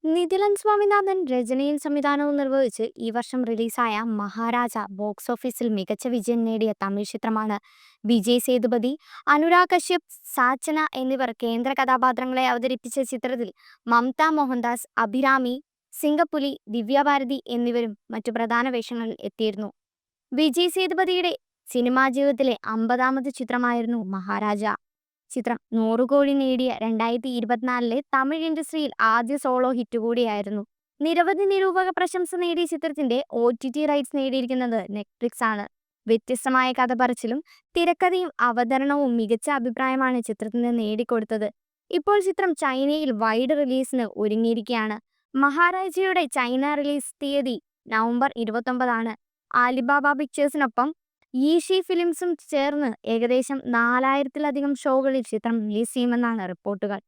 നിതിലൻ സ്വാമിനാഥൻ രചനയും സംവിധാനവും നിർവഹിച്ച് ഈ വർഷം റിലീസായ മഹാരാജ ബോക്സ് ഓഫീസിൽ മികച്ച വിജയം നേടിയ തമിഴ് ചിത്രമാണ്. വിജയ് സേതുപതി, അനുരാഗ് കശ്യപ്, സാച്ചന എന്നിവർ കേന്ദ്ര കഥാപാത്രങ്ങളെ അവതരിപ്പിച്ച ചിത്രത്തിൽ മമത മോഹൻദാസ്, അഭിരാമി, സിംഗപ്പുലി, ദിവ്യഭാരതി എന്നിവരും മറ്റു പ്രധാന വേഷങ്ങളിൽ എത്തിയിരുന്നു. വിജയ് സേതുപതിയുടെ സിനിമാ ജീവിതത്തിലെ 50ാമത് ചിത്രമായിരുന്നു മഹാരാജ. ചിത്രം 100 കോടി നേടിയ 2024-ലെ തമിഴ് ഇൻഡസ്ട്രിയിൽ ആദ്യ സോളോ ഹിറ്റ് കൂടിയായിരുന്നു. നിരവധി നിരൂപക പ്രശംസ നേടിയ ചിത്രത്തിന്റെ OTT റൈറ്റ്സ് നേടിയിരിക്കുന്നത് നെറ്റ്ഫ്ലിക്സ് ആണ്. വ്യത്യസ്തമായ കഥ പറച്ചിലും തിരക്കഥയും അവതരണവും മികച്ച അഭിപ്രായമാണ് ചിത്രത്തിന് നേടിക്കൊടുത്തത്. ഇപ്പോൾ ചിത്രം ചൈനയിൽ വൈഡ് റിലീസിന് ഒരുങ്ങിയിരിക്കുകയാണ്. മഹാരാജയുടെ ചൈന റിലീസ് തീയതി നവംബർ 29 ആണ്. ആലിബാബ പിക്ചേഴ്സിനൊപ്പം ഈഷി ഫിലിംസും ചേർന്ന് ഏകദേശം 4000-ലധികം ഷോകളിൽ ചിത്രം റിലീസ് ചെയ്യുമെന്നാണ് റിപ്പോർട്ടുകൾ.